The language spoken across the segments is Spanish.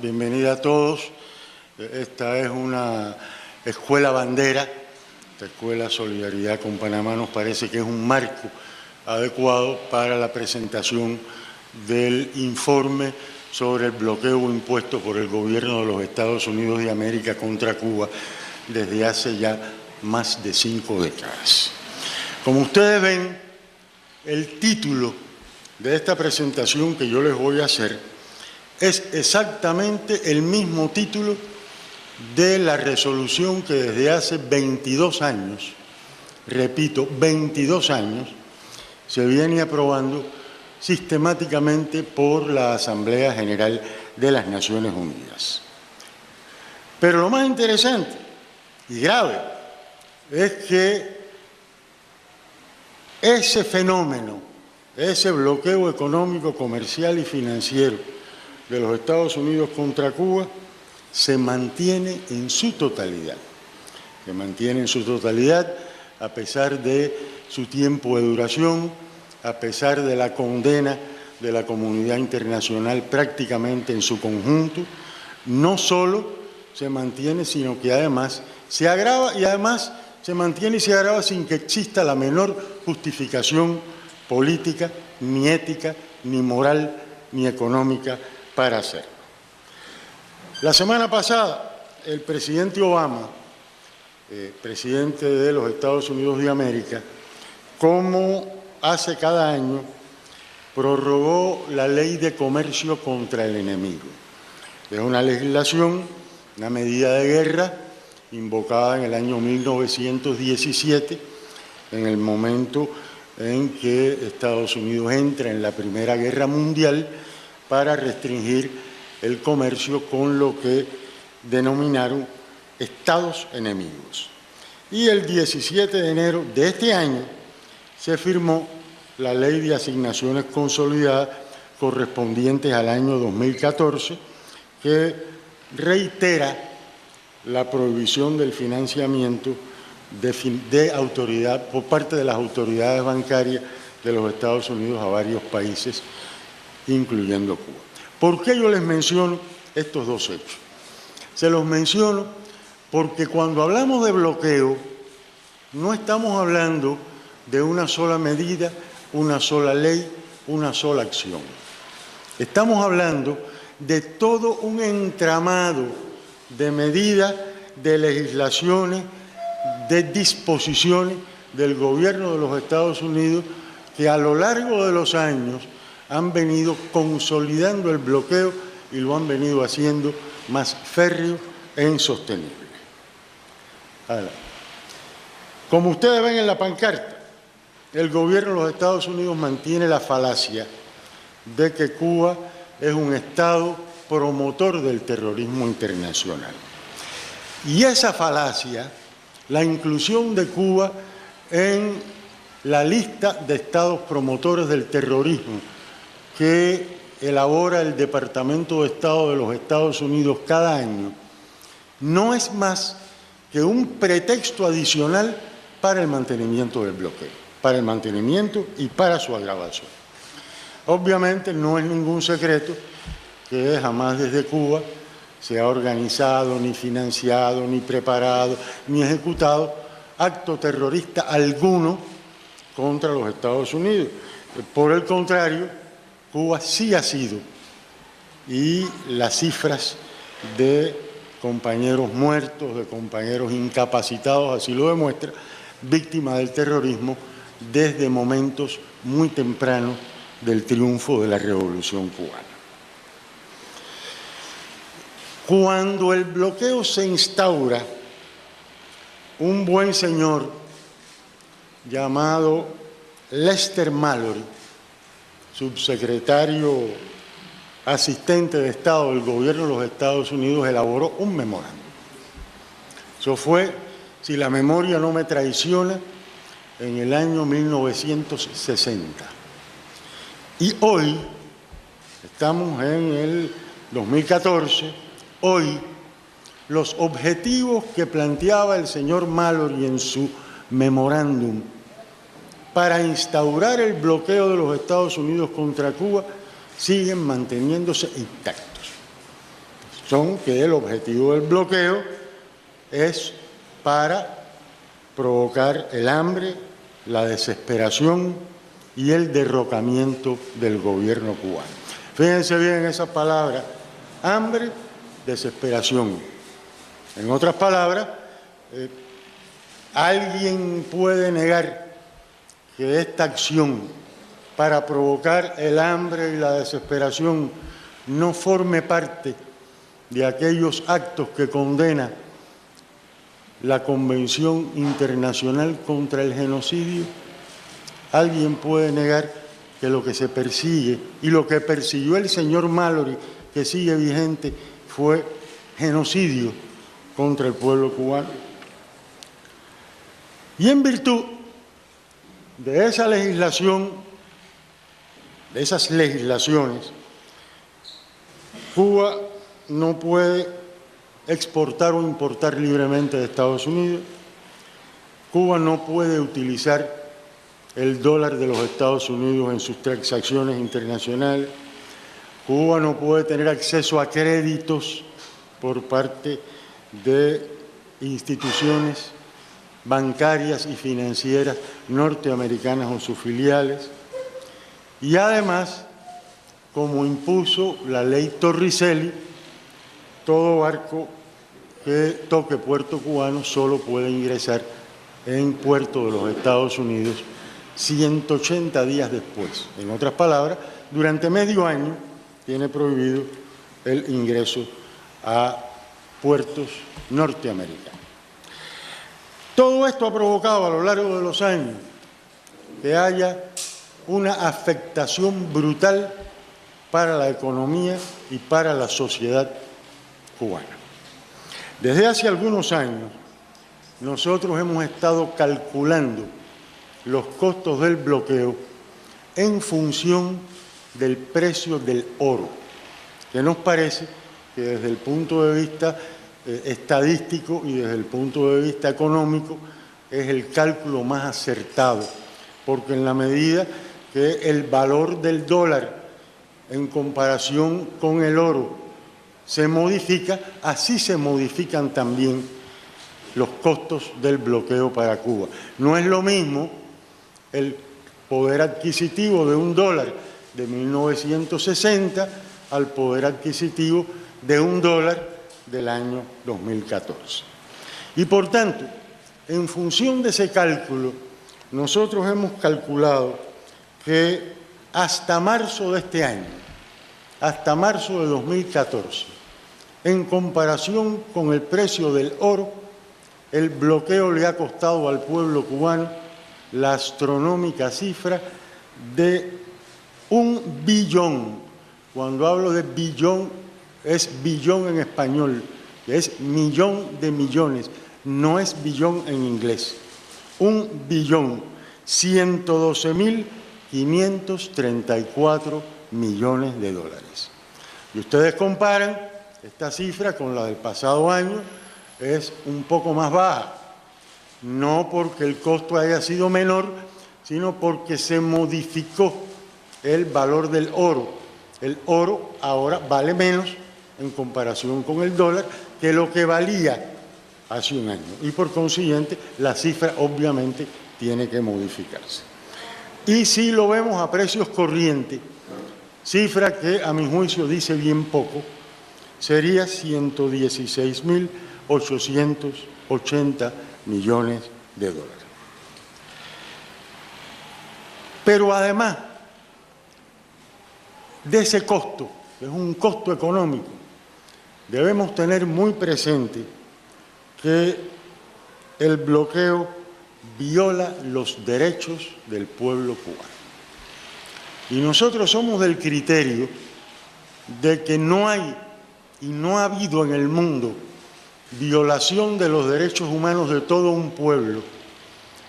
bienvenida a todos. Esta es una escuela bandera, esta escuela Solidaridad con Panamá nos parece que es un marco adecuado para la presentación del informe sobre el bloqueo impuesto por el gobierno de los Estados Unidos de América contra Cuba desde hace ya más de 5 décadas. Como ustedes ven, el título de esta presentación que yo les voy a hacer es exactamente el mismo título de la resolución que desde hace 22 años, repito, 22 años, se viene aprobando sistemáticamente por la Asamblea General de las Naciones Unidas. Pero lo más interesante y grave es que ese fenómeno, ese bloqueo económico, comercial y financiero de los Estados Unidos contra Cuba se mantiene en su totalidad. Se mantiene en su totalidad a pesar de su tiempo de duración, a pesar de la condena de la comunidad internacional prácticamente en su conjunto. No solo se mantiene, sino que además se agrava y además se mantiene y se agrava sin que exista la menor justificación política, ni ética, ni moral, ni económica para hacerlo. La semana pasada, el presidente Obama, presidente de los Estados Unidos de América, como hace cada año, prorrogó la Ley de Comercio contra el Enemigo. Es una legislación, una medida de guerra invocada en el año 1917, en el momento en que Estados Unidos entra en la Primera Guerra Mundial para restringir el comercio con lo que denominaron estados enemigos. Y el 17 de enero de este año se firmó la Ley de Asignaciones Consolidadas correspondientes al año 2014, que reitera la prohibición del financiamiento de autoridad por parte de las autoridades bancarias de los Estados Unidos a varios países, incluyendo Cuba. ¿Por qué yo les menciono estos dos hechos? Se los menciono porque cuando hablamos de bloqueo no estamos hablando de una sola medida, una sola ley, una sola acción. Estamos hablando de todo un entramado de medidas, de legislaciones, de disposiciones del gobierno de los Estados Unidos que a lo largo de los años han venido consolidando el bloqueo y lo han venido haciendo más férreo e insostenible. Ahora, como ustedes ven en la pancarta, el gobierno de los Estados Unidos mantiene la falacia de que Cuba es un Estado promotor del terrorismo internacional. Y esa falacia, la inclusión de Cuba en la lista de estados promotores del terrorismo que elabora el Departamento de Estado de los Estados Unidos cada año, no es más que un pretexto adicional para el mantenimiento del bloqueo, para el mantenimiento y para su agravación. Obviamente no es ningún secreto que jamás desde Cuba se ha organizado, ni financiado, ni preparado, ni ejecutado acto terrorista alguno contra los Estados Unidos. Por el contrario, Cuba sí ha sido, y las cifras de compañeros muertos, de compañeros incapacitados, así lo demuestra, víctima del terrorismo desde momentos muy tempranos del triunfo de la Revolución Cubana. Cuando el bloqueo se instaura, un buen señor llamado Lester Mallory, subsecretario asistente de Estado del gobierno de los Estados Unidos, elaboró un memorándum. Eso fue, si la memoria no me traiciona, en el año 1960. Y hoy, estamos en el 2014, hoy los objetivos que planteaba el señor Mallory en su memorándum para instaurar el bloqueo de los Estados Unidos contra Cuba siguen manteniéndose intactos. son que el objetivo del bloqueo es para provocar el hambre, la desesperación y el derrocamiento del gobierno cubano. Fíjense bien en esas palabras: hambre, desesperación. En otras palabras, ¿alguien puede negar que esta acción para provocar el hambre y la desesperación no forme parte de aquellos actos que condena la Convención Internacional contra el Genocidio? ¿Alguien puede negar que lo que se persigue y lo que persiguió el señor Mallory, que sigue vigente, fue genocidio contra el pueblo cubano? Y en virtud de esa legislación, de esas legislaciones, Cuba no puede exportar o importar libremente de Estados Unidos. Cuba no puede utilizar el dólar de los Estados Unidos en sus transacciones internacionales. Cuba no puede tener acceso a créditos por parte de instituciones bancarias y financieras norteamericanas o sus filiales. Y además, como impuso la ley Torricelli, todo barco que toque puerto cubano solo puede ingresar en puerto de los Estados Unidos 180 días después. En otras palabras, durante medio año tiene prohibido el ingreso a puertos norteamericanos. Todo esto ha provocado a lo largo de los años que haya una afectación brutal para la economía y para la sociedad cubana. Desde hace algunos años, nosotros hemos estado calculando los costos del bloqueo en función del precio del oro, que nos parece que desde el punto de vista estadístico y desde el punto de vista económico es el cálculo más acertado, porque en la medida que el valor del dólar en comparación con el oro se modifica, así se modifican también los costos del bloqueo para Cuba. No es lo mismo el poder adquisitivo de un dólar de 1960 al poder adquisitivo de un dólar del año 2014. Y por tanto, en función de ese cálculo, nosotros hemos calculado que hasta marzo de este año, hasta marzo de 2014, en comparación con el precio del oro, el bloqueo le ha costado al pueblo cubano la astronómica cifra de 1 billón. Cuando hablo de billón, es billón en español, es millón de millones, no es billón en inglés. 1.112.534 millones de dólares. Y ustedes comparan esta cifra con la del pasado año, es un poco más baja, no porque el costo haya sido menor, sino porque se modificó el valor del oro. El oro ahora vale menos en comparación con el dólar que lo que valía hace un año. Y por consiguiente, la cifra obviamente tiene que modificarse. Y si lo vemos a precios corrientes, cifra que a mi juicio dice bien poco, sería 116.880 millones de dólares. Pero además de ese costo, que es un costo económico, debemos tener muy presente que el bloqueo viola los derechos del pueblo cubano. Y nosotros somos del criterio de que no hay y no ha habido en el mundo violación de los derechos humanos de todo un pueblo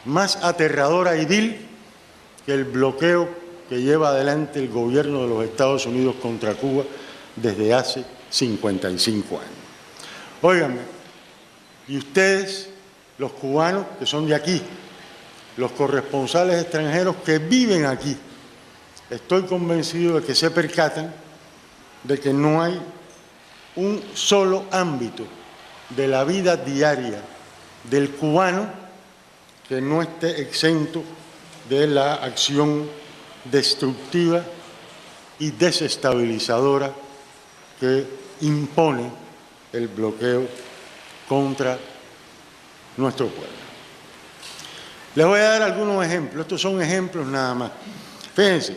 más aterradora y vil que el bloqueo que lleva adelante el gobierno de los Estados Unidos contra Cuba desde hace 55 años. Óiganme, y ustedes, los cubanos que son de aquí, los corresponsales extranjeros que viven aquí, estoy convencido de que se percatan de que no hay un solo ámbito de la vida diaria del cubano que no esté exento de la acción destructiva y desestabilizadora que impone el bloqueo contra nuestro pueblo. Les voy a dar algunos ejemplos, estos son ejemplos nada más. Fíjense,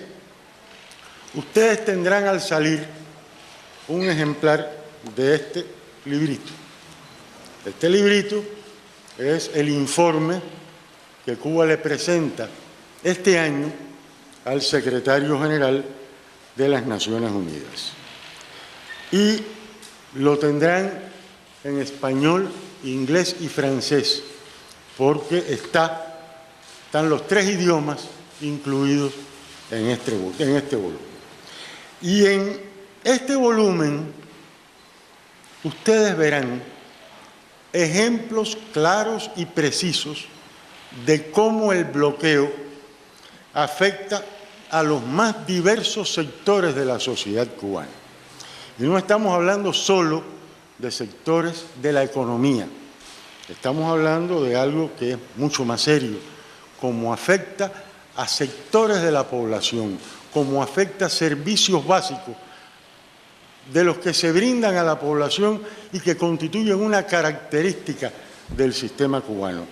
ustedes tendrán al salir un ejemplar de este librito. Este librito es el informe que Cuba le presenta este año al secretario general de las Naciones Unidas. Y lo tendrán en español, inglés y francés, porque están los 3 idiomas incluidos en este volumen. Y en este volumen ustedes verán ejemplos claros y precisos de cómo el bloqueo afecta a los más diversos sectores de la sociedad cubana. Y no estamos hablando solo de sectores de la economía, estamos hablando de algo que es mucho más serio, cómo afecta a sectores de la población, cómo afecta a servicios básicos de los que se brindan a la población y que constituyen una característica del sistema cubano.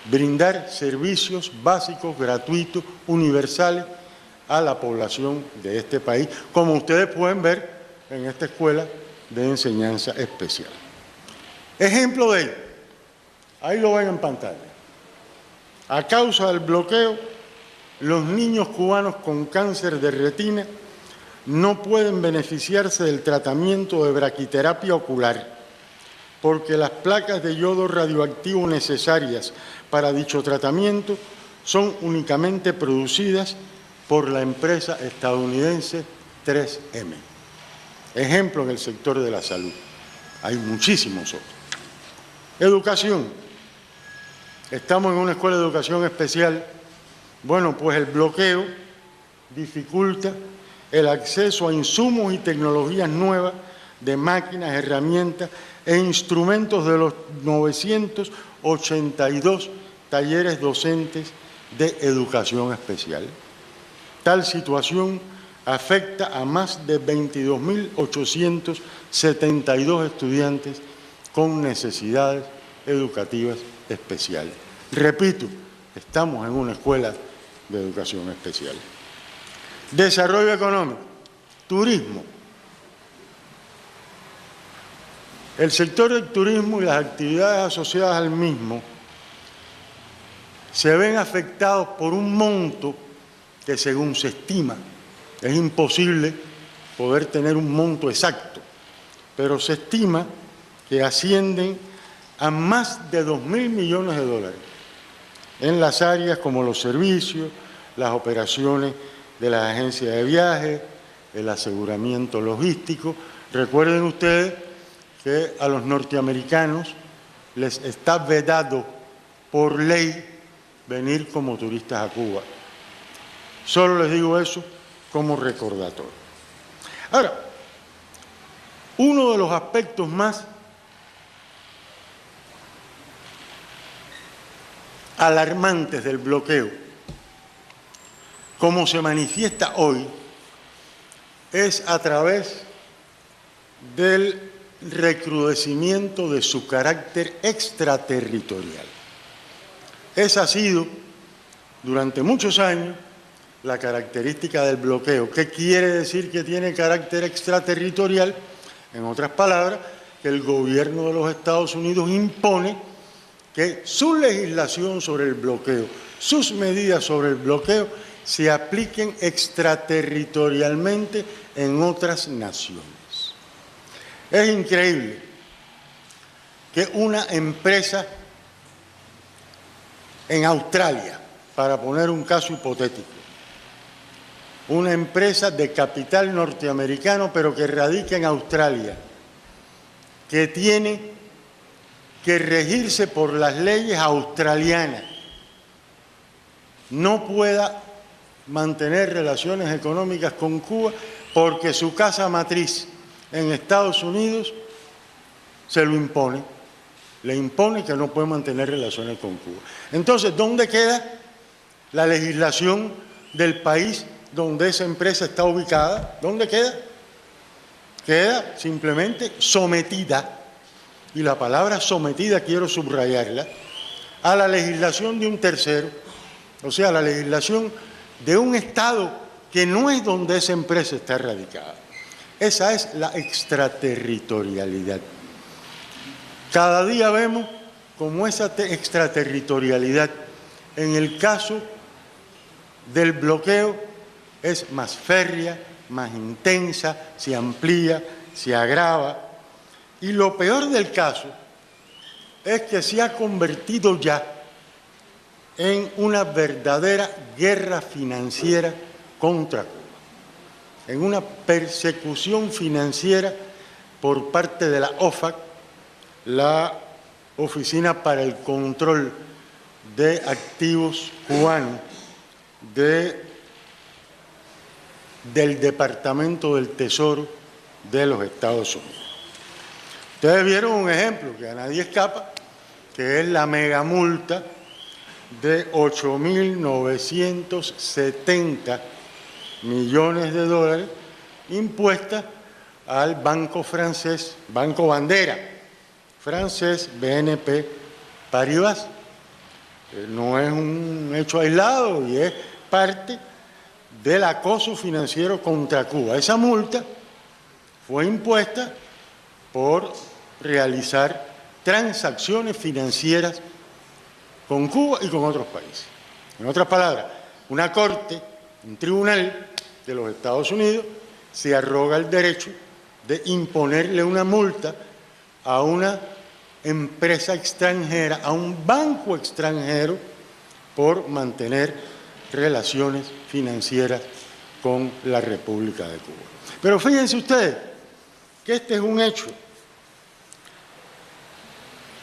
Brindar servicios básicos, gratuitos, universales a la población de este país, como ustedes pueden ver en esta escuela de enseñanza especial. Ejemplo de ello, ahí lo ven en pantalla. A causa del bloqueo, los niños cubanos con cáncer de retina no pueden beneficiarse del tratamiento de braquiterapia ocular, porque las placas de yodo radioactivo necesarias para dicho tratamiento son únicamente producidas por la empresa estadounidense 3M. Ejemplo en el sector de la salud. Hay muchísimos otros. Educación. Estamos en una escuela de educación especial. Bueno, pues el bloqueo dificulta el acceso a insumos y tecnologías nuevas de máquinas, herramientas e instrumentos de los 982 talleres docentes de educación especial. Tal situación afecta a más de 22.872 estudiantes con necesidades educativas especiales. Repito, estamos en una escuela de educación especial. Desarrollo económico, turismo. El sector del turismo y las actividades asociadas al mismo se ven afectados por un monto que, según se estima, es imposible poder tener un monto exacto, pero se estima que ascienden a más de 2.000 millones de dólares en las áreas como los servicios, las operaciones de las agencias de viajes, el aseguramiento logístico. Recuerden ustedes que a los norteamericanos les está vedado por ley venir como turistas a Cuba. Solo les digo eso como recordatorio. Ahora, uno de los aspectos más alarmantes del bloqueo, como se manifiesta hoy, es a través del recrudecimiento de su carácter extraterritorial. Esa ha sido, durante muchos años, la característica del bloqueo. ¿Qué quiere decir que tiene carácter extraterritorial? En otras palabras, que el gobierno de los Estados Unidos impone que su legislación sobre el bloqueo, sus medidas sobre el bloqueo, se apliquen extraterritorialmente en otras naciones. Es increíble que una empresa en Australia, para poner un caso hipotético, una empresa de capital norteamericano pero que radica en Australia, que tiene que regirse por las leyes australianas, no pueda mantener relaciones económicas con Cuba porque su casa matriz en Estados Unidos se lo impone, le impone que no puede mantener relaciones con Cuba. Entonces, ¿dónde queda la legislación del país donde esa empresa está ubicada? ¿Dónde queda? Queda simplemente sometida, y la palabra sometida quiero subrayarla, a la legislación de un tercero, o sea, a la legislación de un Estado que no es donde esa empresa está radicada. Esa es la extraterritorialidad. Cada día vemos cómo esa extraterritorialidad, en el caso del bloqueo, es más férrea, más intensa, se amplía, se agrava. Y lo peor del caso es que se ha convertido ya en una verdadera guerra financiera contra Cuba, en una persecución financiera por parte de la OFAC, la Oficina para el Control de Activos Cubanos del Departamento del Tesoro de los Estados Unidos. Ustedes vieron un ejemplo que a nadie escapa, que es la megamulta de 8.970 millones de dólares impuesta al banco francés, banco bandera francés, BNP Paribas. No es un hecho aislado y es parte del acoso financiero contra Cuba. Esa multa fue impuesta por realizar transacciones financieras con Cuba y con otros países. En otras palabras, una corte, un tribunal de los Estados Unidos se arroga el derecho de imponerle una multa a una empresa extranjera, a un banco extranjero, por mantener relaciones financieras con la República de Cuba. Pero fíjense ustedes que este es un hecho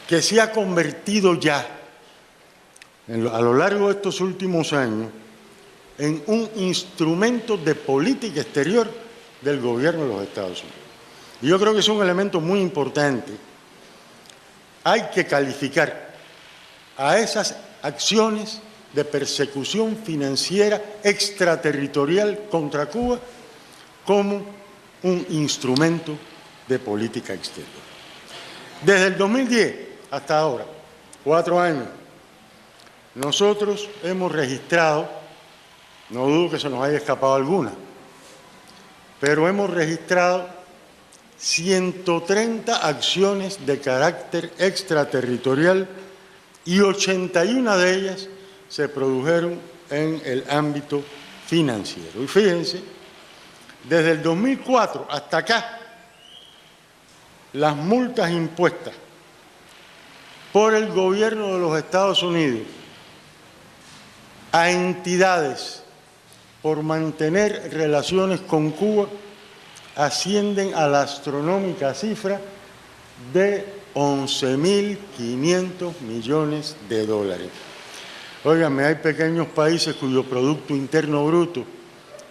que se ha convertido ya, a lo largo de estos últimos años, en un instrumento de política exterior del gobierno de los Estados Unidos. Y yo creo que es un elemento muy importante. Hay que calificar a esas acciones de persecución financiera extraterritorial contra Cuba como un instrumento de política exterior. Desde el 2010 hasta ahora, 4 años, nosotros hemos registrado, no dudo que se nos haya escapado alguna, pero hemos registrado 130 acciones de carácter extraterritorial y 81 de ellas se produjeron en el ámbito financiero. Y fíjense, desde el 2004 hasta acá, las multas impuestas por el gobierno de los Estados Unidos a entidades por mantener relaciones con Cuba ascienden a la astronómica cifra de 11.500 millones de dólares. Óigame, hay pequeños países cuyo Producto Interno Bruto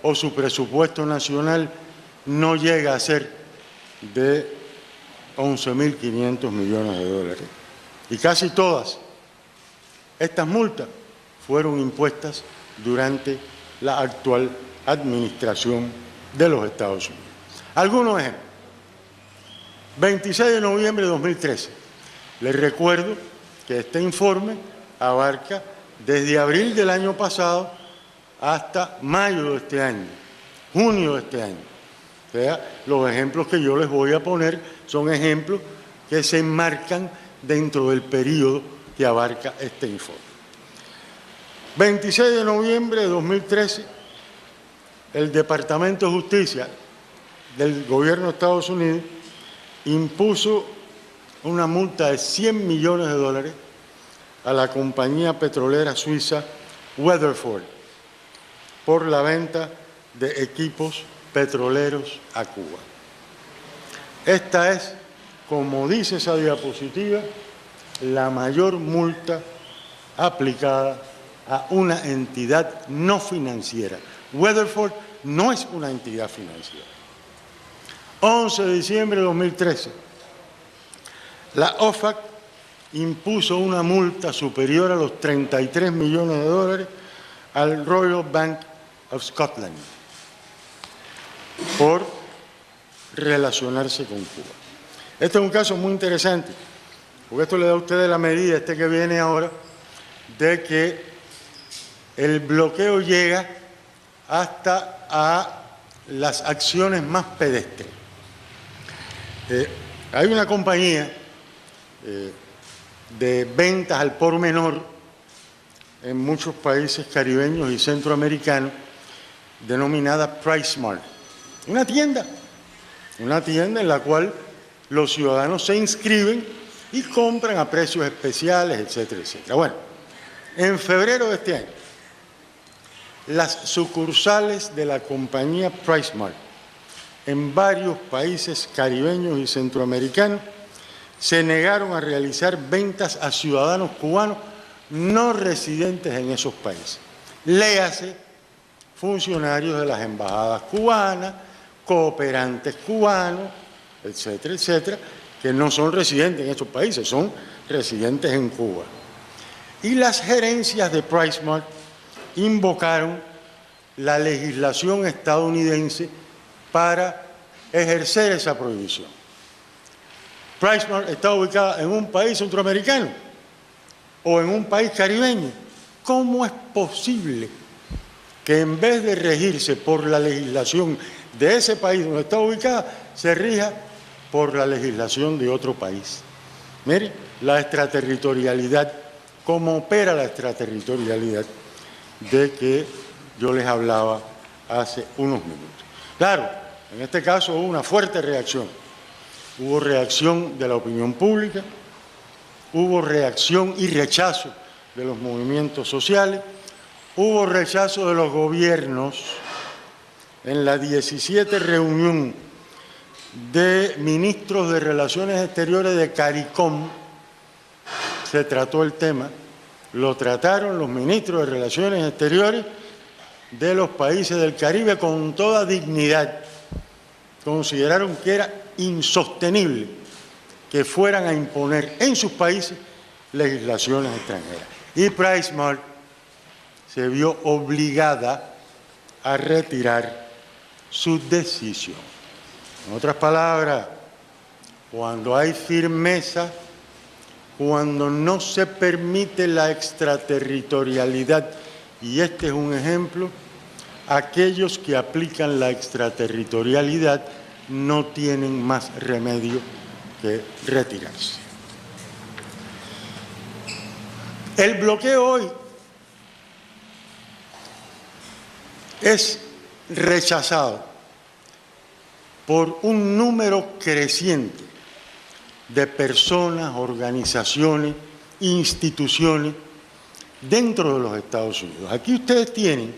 o su presupuesto nacional no llega a ser de 11.500 millones de dólares. Y casi todas estas multas fueron impuestas durante la actual administración de los Estados Unidos. Algunos ejemplos. 26 de noviembre de 2013. Les recuerdo que este informe abarca desde abril del año pasado hasta mayo de este año, junio de este año. O sea, los ejemplos que yo les voy a poner son ejemplos que se enmarcan dentro del periodo que abarca este informe. 26 de noviembre de 2013, el Departamento de Justicia del Gobierno de Estados Unidos impuso una multa de 100 millones de dólares a la compañía petrolera suiza Weatherford por la venta de equipos petroleros a Cuba. Esta es, como dice esa diapositiva, la mayor multa aplicada a una entidad no financiera. Weatherford no es una entidad financiera. 11 de diciembre de 2013, la OFAC impuso una multa superior a los 33 millones de dólares al Royal Bank of Scotland por relacionarse con Cuba. Este es un caso muy interesante, porque esto le da a ustedes la medida, que viene ahora, de que el bloqueo llega hasta a las acciones más pedestres. Hay una compañía de ventas al por menor en muchos países caribeños y centroamericanos denominada PriceSmart. Una tienda en la cual los ciudadanos se inscriben y compran a precios especiales, etcétera, etcétera. Bueno, en febrero de este año, las sucursales de la compañía PriceSmart en varios países caribeños y centroamericanos se negaron a realizar ventas a ciudadanos cubanos no residentes en esos países. Léase, funcionarios de las embajadas cubanas, cooperantes cubanos, etcétera, etcétera, que no son residentes en esos países, son residentes en Cuba. Y las gerencias de PriceSmart invocaron la legislación estadounidense para ejercer esa prohibición. PriceSmart está ubicada en un país centroamericano o en un país caribeño. ¿Cómo es posible que en vez de regirse por la legislación de ese país donde está ubicada, se rija por la legislación de otro país? Mire, la extraterritorialidad, cómo opera la extraterritorialidad de que yo les hablaba hace unos minutos. Claro, en este caso hubo una fuerte reacción. Hubo reacción de la opinión pública, hubo reacción y rechazo de los movimientos sociales, hubo rechazo de los gobiernos. En la 17 reunión de ministros de Relaciones Exteriores de CARICOM se trató el tema, lo trataron los ministros de Relaciones Exteriores de los países del Caribe con toda dignidad. Consideraron que era insostenible que fueran a imponer en sus países legislaciones extranjeras. Y PriceSmart se vio obligada a retirar su decisión. En otras palabras, cuando hay firmeza, cuando no se permite la extraterritorialidad, y este es un ejemplo, aquellos que aplican la extraterritorialidad no tienen más remedio que retirarse. El bloqueo hoy es rechazado por un número creciente de personas, organizaciones, instituciones dentro de los Estados Unidos. Aquí ustedes tienen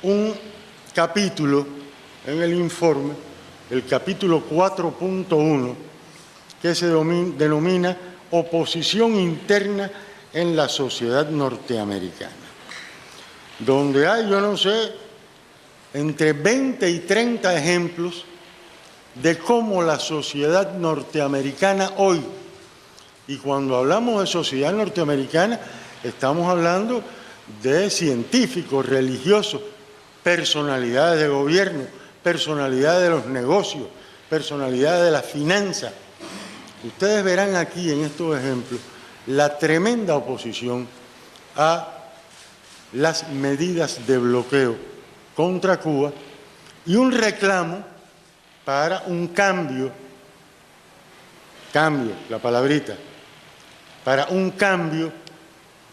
un capítulo en el informe, el capítulo 4.1, que se denomina Oposición Interna en la Sociedad Norteamericana, donde hay, yo no sé, entre 20 y 30 ejemplos de cómo la sociedad norteamericana hoy, y cuando hablamos de sociedad norteamericana, estamos hablando de científicos, religiosos, personalidades de gobierno, personalidades de los negocios, personalidades de la finanza. Ustedes verán aquí en estos ejemplos la tremenda oposición a las medidas de bloqueo contra Cuba y un reclamo para un cambio, la palabrita, para un cambio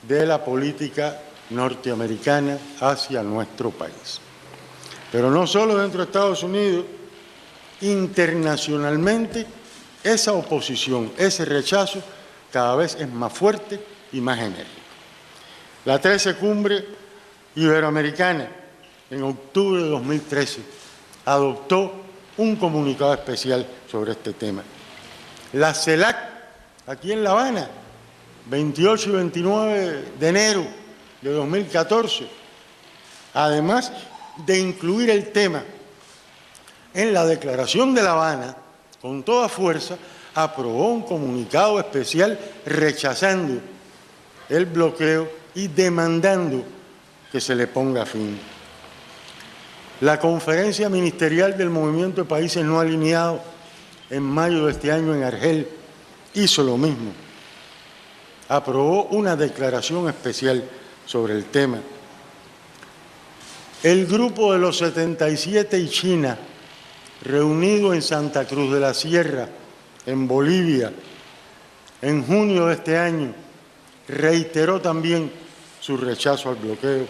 de la política norteamericana hacia nuestro país. Pero no solo dentro de Estados Unidos, internacionalmente esa oposición, ese rechazo cada vez es más fuerte y más enérgico. La 13 Cumbre Iberoamericana, en octubre de 2013, adoptó un comunicado especial sobre este tema. La CELAC, aquí en La Habana, 28 y 29 de enero de 2014, además de incluir el tema en la Declaración de La Habana, con toda fuerza, aprobó un comunicado especial rechazando el bloqueo y demandando que se le ponga fin. La Conferencia Ministerial del Movimiento de Países No Alineados en mayo de este año en Argel hizo lo mismo. Aprobó una declaración especial sobre el tema. El Grupo de los 77 y China, reunido en Santa Cruz de la Sierra, en Bolivia, en junio de este año, reiteró también su rechazo al bloqueo.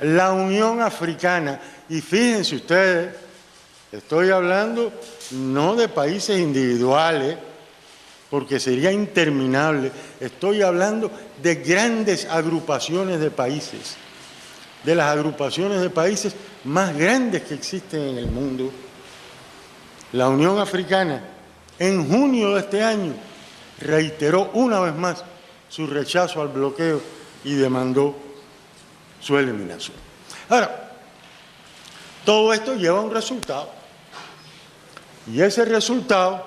La Unión Africana, y fíjense ustedes, estoy hablando no de países individuales, porque sería interminable, estoy hablando de grandes agrupaciones de países, de las agrupaciones de países más grandes que existen en el mundo. La Unión Africana, en junio de este año, reiteró una vez más su rechazo al bloqueo y demandó su eliminación. Ahora, todo esto lleva a un resultado, y ese resultado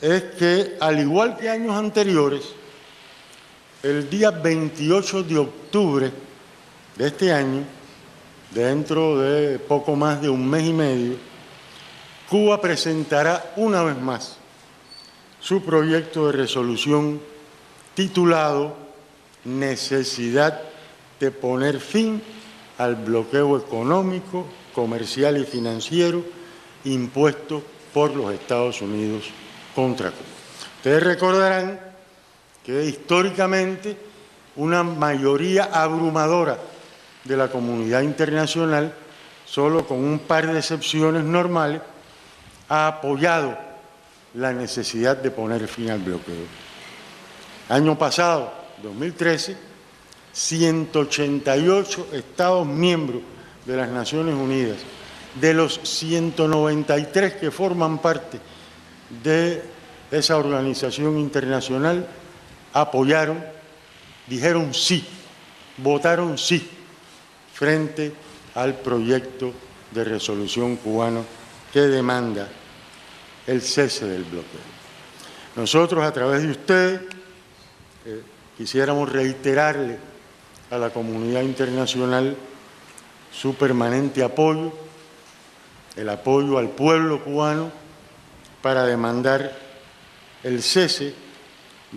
es que, al igual que años anteriores, el día 28 de octubre de este año, dentro de poco más de un mes y medio, Cuba presentará una vez más su proyecto de resolución titulado Necesidad de poner fin al bloqueo económico, comercial y financiero impuesto por los Estados Unidos contra Cuba. Ustedes recordarán que históricamente una mayoría abrumadora de la comunidad internacional, solo con un par de excepciones normales, ha apoyado la necesidad de poner fin al bloqueo. Año pasado, 2013, 188 Estados miembros de las Naciones Unidas, de los 193 que forman parte de esa organización internacional, apoyaron, dijeron sí, votaron sí frente al proyecto de resolución cubano que demanda el cese del bloqueo. Nosotros, a través de ustedes, quisiéramos reiterarle a la comunidad internacional su permanente apoyo, el apoyo al pueblo cubano para demandar el cese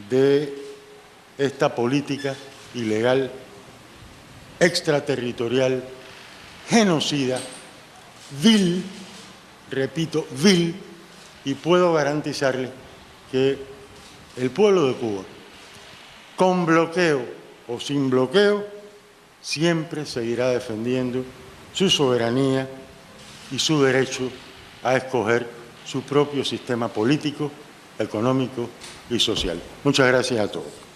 de esta política ilegal, extraterritorial, genocida, vil, repito, vil, y puedo garantizarle que el pueblo de Cuba, con bloqueo o sin bloqueo, siempre seguirá defendiendo su soberanía y su derecho a escoger su propio sistema político, económico y social. Muchas gracias a todos.